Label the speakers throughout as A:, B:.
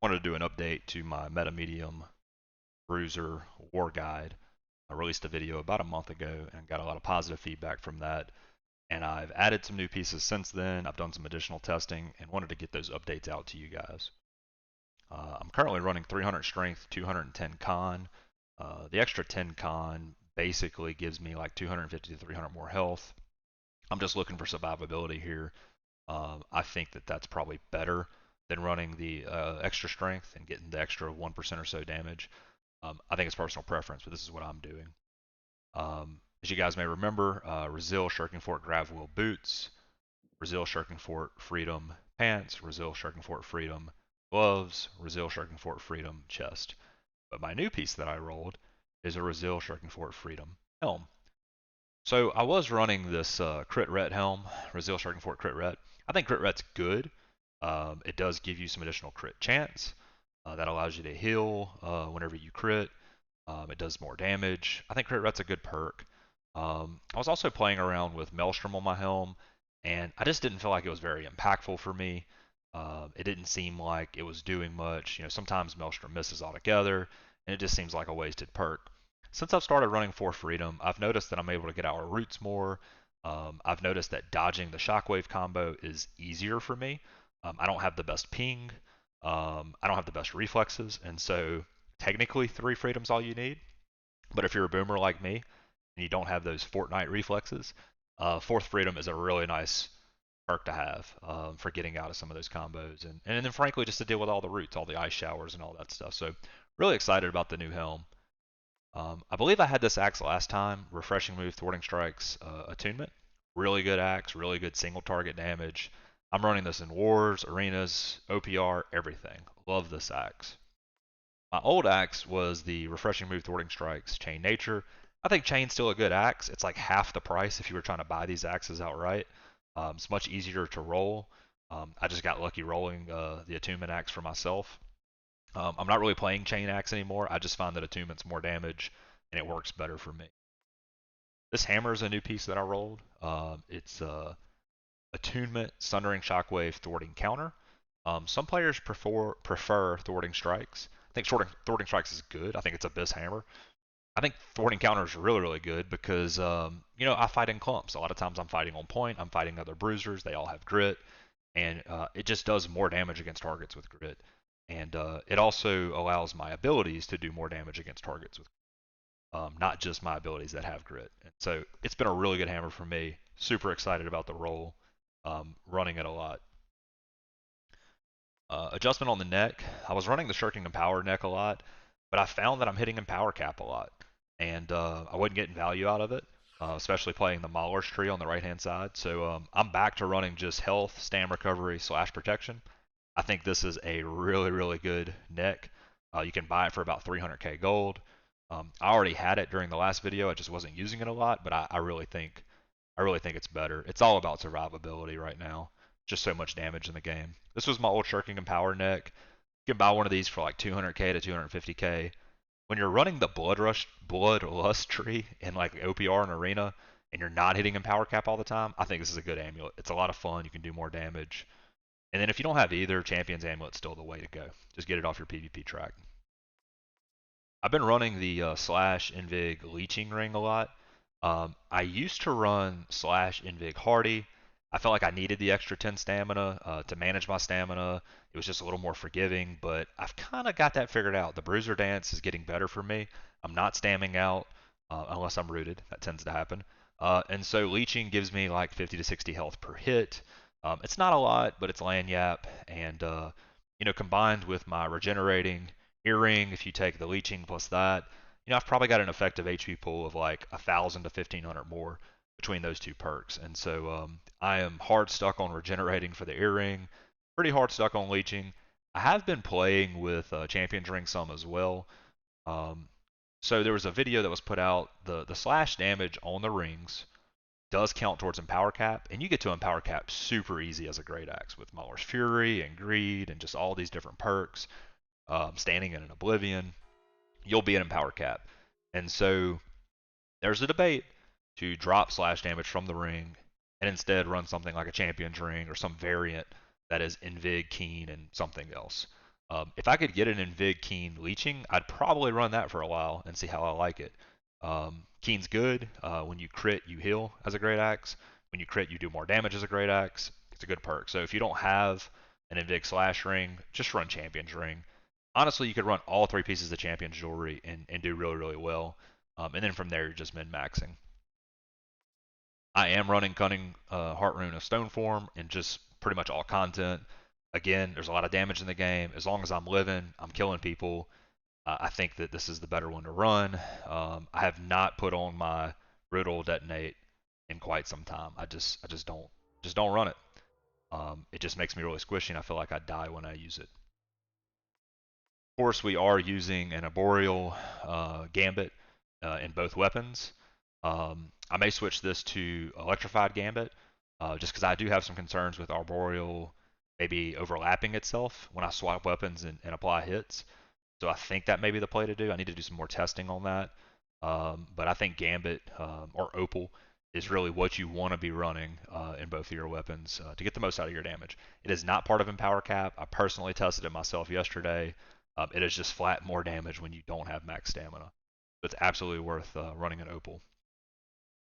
A: wanted to do an update to my meta medium Bruiser war guide. I released a video about a month ago and got a lot of positive feedback from that. And I've added some new pieces since then. I've done some additional testing and wanted to get those updates out to you guys. I'm currently running 300 strength, 210 con. The extra 10 con basically gives me like 250 to 300 more health. I'm just looking for survivability here. I think that that's probably better than running the extra strength and getting the extra 1% or so damage. I think it's personal preference, but this is what I'm doing. As you guys may remember, Resil Shirking Fort Gravwheel boots, Resil Shirking Fort Freedom pants, Resil Shirking Fort Freedom gloves, Resil Shirking Fort Freedom chest. But my new piece that I rolled is a Resil Shirking Fort Freedom helm. So I was running this crit ret helm, Resil Shirking Fort crit ret. I think crit ret's good. It does give you some additional crit chance. That allows you to heal whenever you crit. It does more damage. I think crit ret's a good perk. I was also playing around with Maelstrom on my helm, and I just didn't feel like it was very impactful for me. It didn't seem like it was doing much. Sometimes Maelstrom misses altogether, and it just seems like a wasted perk. Since I've started running for Freedom, I've noticed that I'm able to get our roots more. I've noticed that dodging the shockwave combo is easier for me. I don't have the best ping. I don't have the best reflexes, and so technically 3 freedoms all you need. But if you're a boomer like me and you don't have those Fortnite reflexes, 4th freedom is a really nice perk to have for getting out of some of those combos, and then frankly just to deal with all the roots, all the ice showers, and all that stuff. So really excited about the new helm. I believe I had this axe last time, refreshing move, thwarting strikes, attunement. Really good axe, really good single target damage. I'm running this in wars, arenas, OPR, everything. Love this axe. My old axe was the refreshing move, thwarting strikes, chain nature. I think chain's still a good axe. It's like half the price if you were trying to buy these axes outright. It's much easier to roll. I just got lucky rolling the attunement axe for myself. I'm not really playing chain axe anymore. I just find that attunement's more damage and it works better for me. This hammer is a new piece that I rolled. It's attunement, sundering shockwave, thwarting counter. Some players prefer thwarting strikes. I think thwarting strikes is good. I think it's a Abyss hammer. I think thwarting counter is really, really good because, I fight in clumps. A lot of times I'm fighting on point. I'm fighting other bruisers. They all have grit. And it just does more damage against targets with grit. And it also allows my abilities to do more damage against targets with not just my abilities that have grit. And so it's been a really good hammer for me. Super excited about the roll. Running it a lot. Adjustment on the neck. I was running the Shirking and Power neck a lot, but I found that I'm hitting in power cap a lot, and I wasn't getting value out of it, especially playing the Mauler's tree on the right-hand side. So I'm back to running just health, stam recovery, / protection. I think this is a really, really good neck. You can buy it for about 300k gold. I already had it during the last video. I just wasn't using it a lot, but I really think it's better. It's all about survivability right now. Just so much damage in the game. This was my old Shirking and Power neck. You can buy one of these for like 200k to 250k. When you're running the Bloodlust tree in like OPR and Arena, and you're not hitting in Power Cap all the time, I think this is a good amulet. It's a lot of fun. You can do more damage. And then if you don't have either, Champion's Amulet's still the way to go. Just get it off your PvP track. I've been running the /Invig Leeching Ring a lot. I used to run /Invig Hardy. I felt like I needed the extra 10 stamina to manage my stamina. It was just a little more forgiving, but I've kind of got that figured out. The Bruiser dance is getting better for me. I'm not stamming out unless I'm rooted. That tends to happen. And so leeching gives me like 50 to 60 health per hit. It's not a lot, but it's lanyap, and combined with my regenerating earring, if you take the leeching plus that, I've probably got an effective HP pool of like 1,000 to 1,500 more between those two perks. And so I am hard stuck on regenerating for the earring, pretty hard stuck on leeching. I have been playing with Champion's Ring some as well. So there was a video that was put out, the slash damage on the rings does count towards Empower Cap, and you get to Empower Cap super easy as a Great Axe with Mauler's Fury and Greed and just all these different perks. Standing in an Oblivion, you'll be an Empower Cap. And so there's a debate to drop slash damage from the ring and instead run something like a Champion's Ring or some variant that is Invig, Keen, and something else. If I could get an Invig Keen leeching, I'd probably run that for a while and see how I like it. Keen's good. When you crit, you heal as a great axe. When you crit, you do more damage as a great axe. It's a good perk. So if you don't have an Invig Slash ring, just run Champion's Ring. Honestly, you could run all three pieces of Champion's Jewelry and do really, really well. And then from there, you're just min-maxing. I am running Cunning Heart Rune of Stone form in just pretty much all content. Again, there's a lot of damage in the game. As long as I'm living, I'm killing people. I think that this is the better one to run. I have not put on my Riddle Detonate in quite some time. I just don't run it. It just makes me really squishy, and I feel like I die when I use it. Of course, we are using an Arboreal Gambit in both weapons. I may switch this to Electrified Gambit, just because I do have some concerns with Arboreal maybe overlapping itself when I swap weapons and apply hits. So I think that may be the play to do. I need to do some more testing on that. But I think Gambit or Opal is really what you want to be running in both of your weapons to get the most out of your damage. It is not part of Empower Cap. I personally tested it myself yesterday. It is just flat more damage when you don't have max stamina. So it's absolutely worth running an Opal.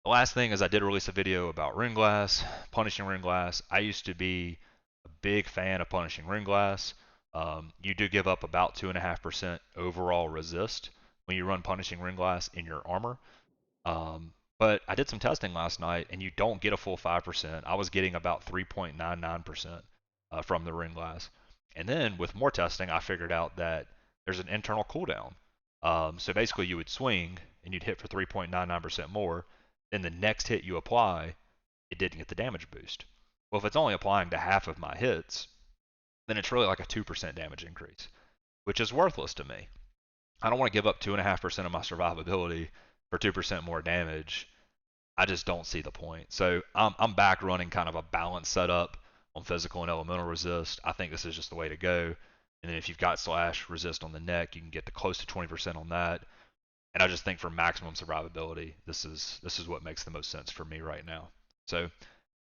A: The last thing is I did release a video about runeglass, punishing runeglass. I used to be a big fan of punishing runeglass. You do give up about 2.5% overall resist when you run punishing runeglass in your armor. But I did some testing last night, and you don't get a full 5%. I was getting about 3.99% from the runeglass. And then with more testing, I figured out that there's an internal cooldown. So basically, you would swing and you'd hit for 3.99% more. Then the next hit you apply, it didn't get the damage boost. Well, if it's only applying to half of my hits, then it's really like a 2% damage increase, which is worthless to me. I don't want to give up 2.5% of my survivability for 2% more damage. I just don't see the point. So I'm back running kind of a balanced setup on physical and elemental resist. I think this is just the way to go. And then if you've got slash resist on the neck, you can get to close to 20% on that. And I just think for maximum survivability, this is what makes the most sense for me right now. So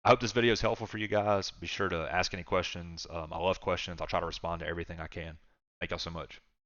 A: I hope this video is helpful for you guys. Be sure to ask any questions. I love questions. I'll try to respond to everything I can. Thank y'all so much.